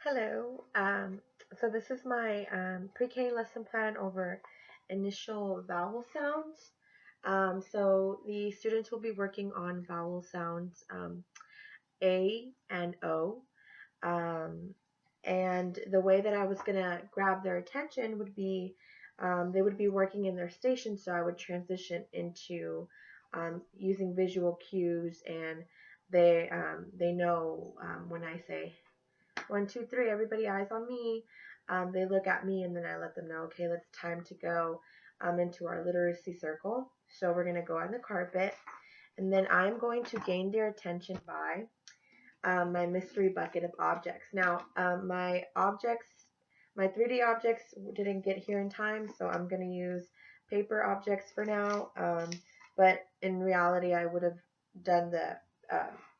Hello. So this is my pre-K lesson plan over initial vowel sounds. So the students will be working on vowel sounds A and O. Um, and the way that I was gonna grab their attention would be they would be working in their station, so I would transition into using visual cues, and they know when I say 1, 2, 3, everybody eyes on me. They look at me and then I let them know, okay, it's time to go into our literacy circle. So we're going to go on the carpet and then I'm going to gain their attention by my mystery bucket of objects. Now, my 3D objects didn't get here in time, so I'm going to use paper objects for now. But in reality, I would have done the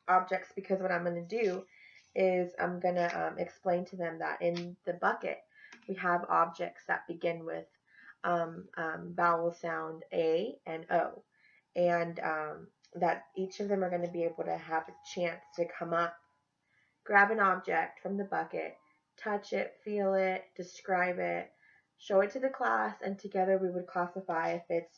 objects because what I'm going to do is I'm going to explain to them that in the bucket, we have objects that begin with vowel sound A and O. And that each of them are going to be able to have a chance to come up, grab an object from the bucket, touch it, feel it, describe it, show it to the class, and together we would classify if it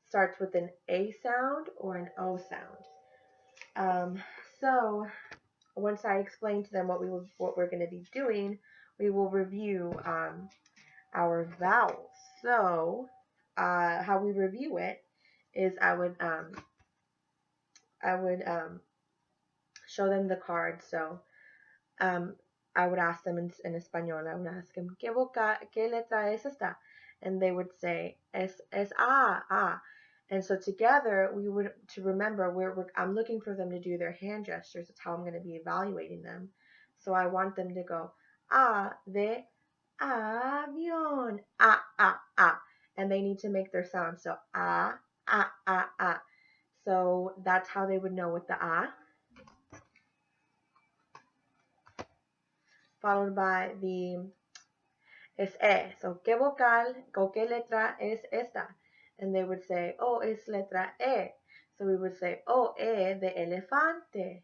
starts with an A sound or an O sound. So once I explain to them what we're going to be doing, we will review our vowels. So how we review it is I would show them the card. So um, I would ask them in español. I would ask them, ¿qué letra es esta? And they would say, es A. And so together we would, to remember, I'm looking for them to do their hand gestures. That's how I'm going to be evaluating them. So I want them to go, A de avión, A. And they need to make their sound. So A. So that's how they would know with the A. Followed by the es E. So, ¿qué vocal o qué letra es esta? And they would say, oh, es letra E. So we would say, oh, E de elefante.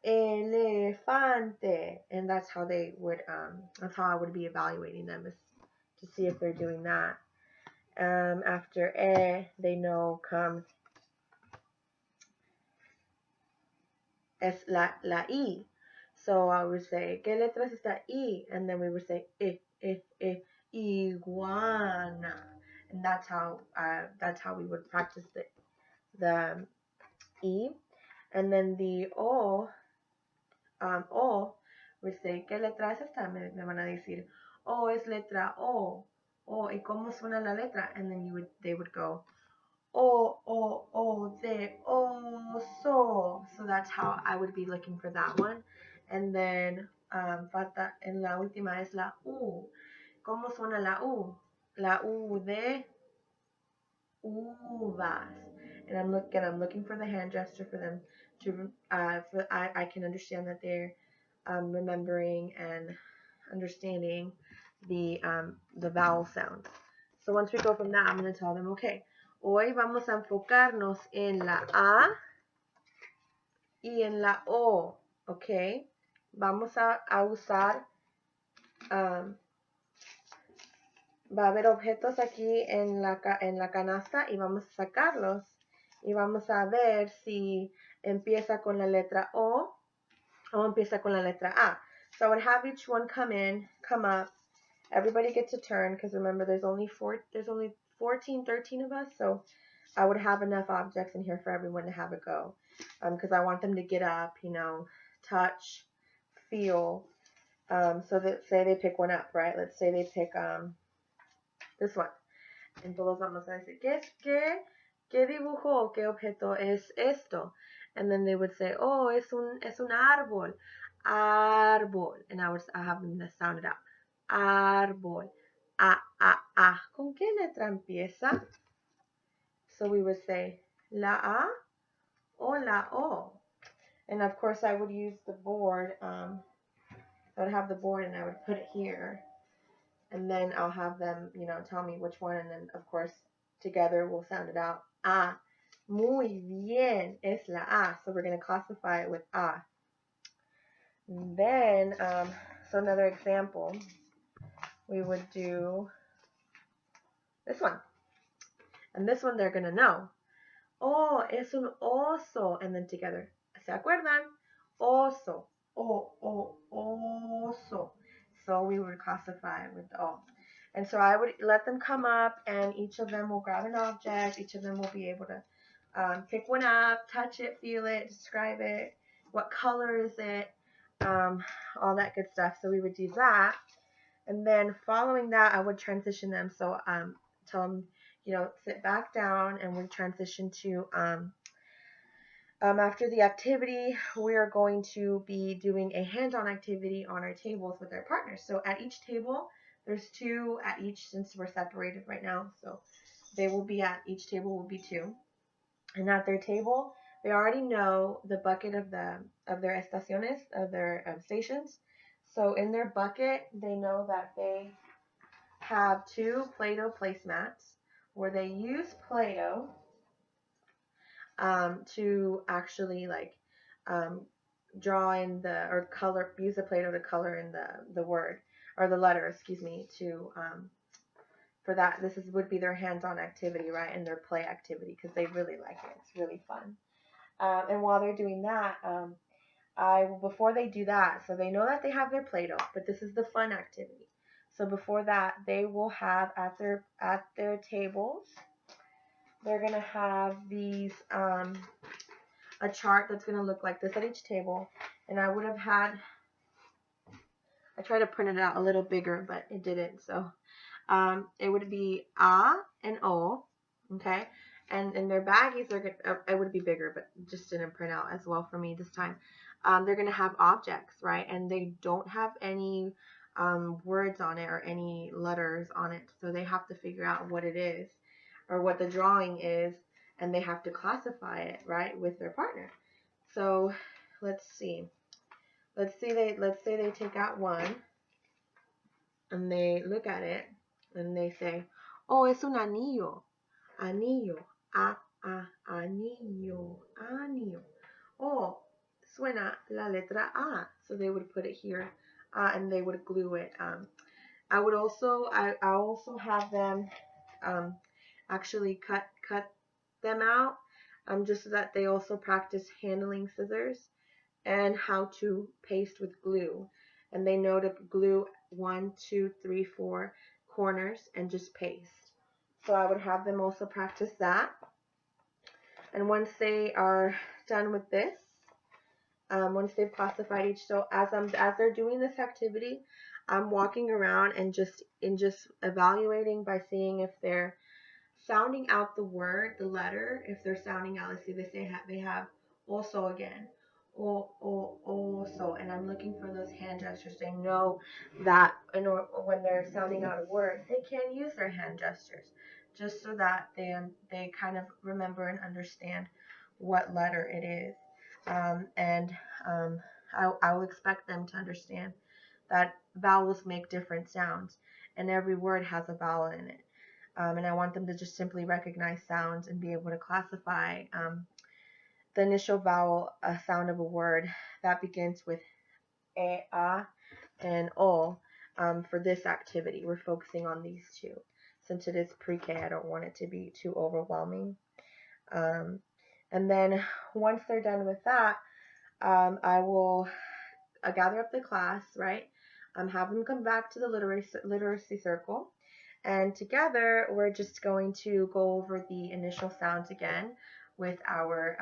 Elefante. And that's how that's how I would be evaluating them, is to see if they're doing that. After E, they know comes es la I. So I would say, ¿qué letra es esta I? And then we would say, iguana. And that's how we would practice the E. And then the O, we say, ¿qué letra es esta? Me van a decir, oh, es letra O. Oh, ¿y cómo suena la letra? And then they would go, de oso. So that's how I would be looking for that one. And then falta en la última es la U. ¿Cómo suena la U? La U de uvas. And I'm looking for the hand gesture for them to I can understand that they're remembering and understanding the vowel sound. So once we go from that, I'm going to tell them, okay, hoy vamos a enfocarnos en la A y en la O, okay. Vamos a usar va a haber objetos aquí en la canasta y vamos a sacarlos y vamos a ver si empieza con la letra O empieza con la letra A. So I would have each one come up. Everybody gets a turn because remember there's only 14, 13 of us, so I would have enough objects in here for everyone to have a go. Because I want them to get up, touch, feel. So that say they pick one up, right? Let's say they pick this one. Entonces vamos a decir, ¿qué dibujo? ¿Qué objeto es esto? And then they would say, oh, es un árbol. Árbol. And I have them to sound it out. Árbol. A. ¿Con qué letra empieza? So we would say, la A o la O. And of course I would use the board. I would have the board and I would put it here. And then I'll have them, tell me which one. And then, of course, together we'll sound it out. A. Muy bien. Es la A. So we're going to classify it with A. And then So another example, we would do this one. And this one they're going to know. Oh, es un oso. And then together. ¿Se acuerdan? Oso. Oso. So we would classify with the O. And so I would let them come up, and each of them will grab an object. Each of them will be able to pick one up, touch it, feel it, describe it. What color is it? All that good stuff. So we would do that. And then following that, I would transition them. So tell them, sit back down, and we transition to after the activity, we are going to be doing a hands-on activity on our tables with our partners. So at each table, there's 2 at each, since we're separated right now. So they will be at each table will be 2. And at their table, they already know the bucket of their estaciones, of their stations. So in their bucket, they know that they have 2 Play-Doh placemats where they use Play-Doh to actually draw in or use the Play-Doh to color in the word or the letter, to for that. This would be their hands-on activity, right, and their play activity, because they really like it. It's really fun. And while they're doing that, before they do that, so they know that they have their Play-Doh, but this is the fun activity. So before that, they will have at their tables, they're gonna have these a chart that's gonna look like this at each table, and I tried to print it out a little bigger, but it didn't. So it would be A and O, okay, and in their baggies it would be bigger, but just didn't print out as well for me this time. They're gonna have objects, right, and they don't have any words on it or any letters on it, so they have to figure out what it is or what the drawing is, and they have to classify it, right, with their partner. So let's see. Let's say they take out one and they look at it and they say, "Oh, es un anillo." Anillo. Anillo. Anillo. Oh, suena la letra A. So they would put it here and they would glue it. I also have them actually cut them out just so that they also practice handling scissors and how to paste with glue. And they know to glue 1, 2, 3, 4 corners and just paste. So I would have them also practice that. And once they are done with this, once they've classified each, so as they're doing this activity, I'm walking around and just evaluating by seeing if they're sounding out the word, the letter. If they're sounding out, let's see, they have also again, also, and I'm looking for those hand gestures. They know that when they're sounding out a word, they can use their hand gestures, just so that they kind of remember and understand what letter it is. I will expect them to understand that vowels make different sounds, and every word has a vowel in it. And I want them to just simply recognize sounds and be able to classify the initial vowel sound of a word that begins with a, and o. For this activity, we're focusing on these 2. Since it is pre-K, I don't want it to be too overwhelming. And then once they're done with that, I will gather up the class, right? Have them come back to the literacy circle. And together, we're just going to go over the initial sounds again with our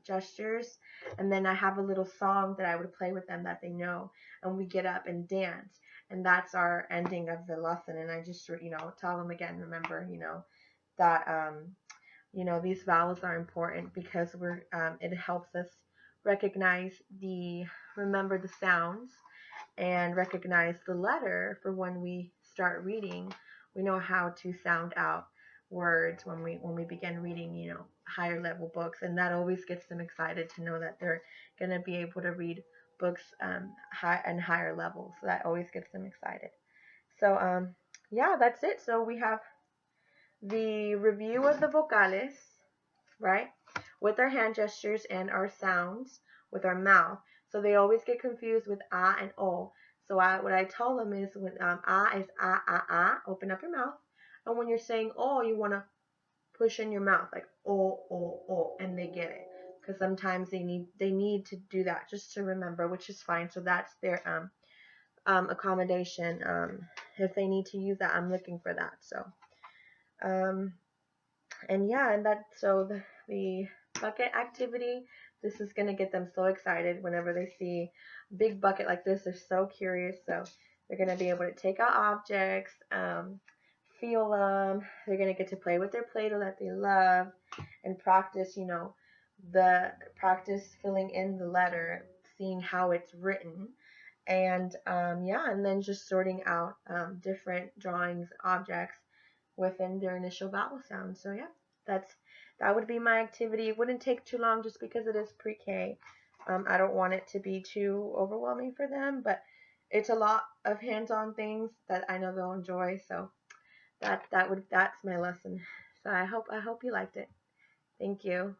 gestures. And then I have a little song that I would play with them that they know. And we get up and dance. And that's our ending of the lesson. And I just, tell them again, remember, that, these vowels are important because it helps us remember the sounds and recognize the letter for when we start reading. We know how to sound out words when we begin reading, higher level books, and that always gets them excited to know that they're going to be able to read books higher levels. So that always gets them excited. So yeah, that's it. So we have the review of the vocales, right, with our hand gestures, and our sounds with our mouth. So they always get confused with a and o. So what I tell them is when ah is ah ah ah, open up your mouth, and when you're saying oh, you want to push in your mouth like oh oh oh, and they get it because sometimes they need to do that just to remember, which is fine. So that's their accommodation. If they need to use that, I'm looking for that. So um, and yeah, and that so the bucket activity. This is gonna get them so excited whenever they see a big bucket like this. They're so curious. So they're gonna be able to take out objects, feel them. They're gonna get to play with their Play-Doh that they love, and practice. The practice filling in the letter, seeing how it's written, and yeah, and then just sorting out different drawings, objects within their initial vowel sound. So yeah, that would be my activity. It wouldn't take too long just because it is pre-K. I don't want it to be too overwhelming for them, but it's a lot of hands-on things that I know they'll enjoy. So that's my lesson. So I hope you liked it. Thank you.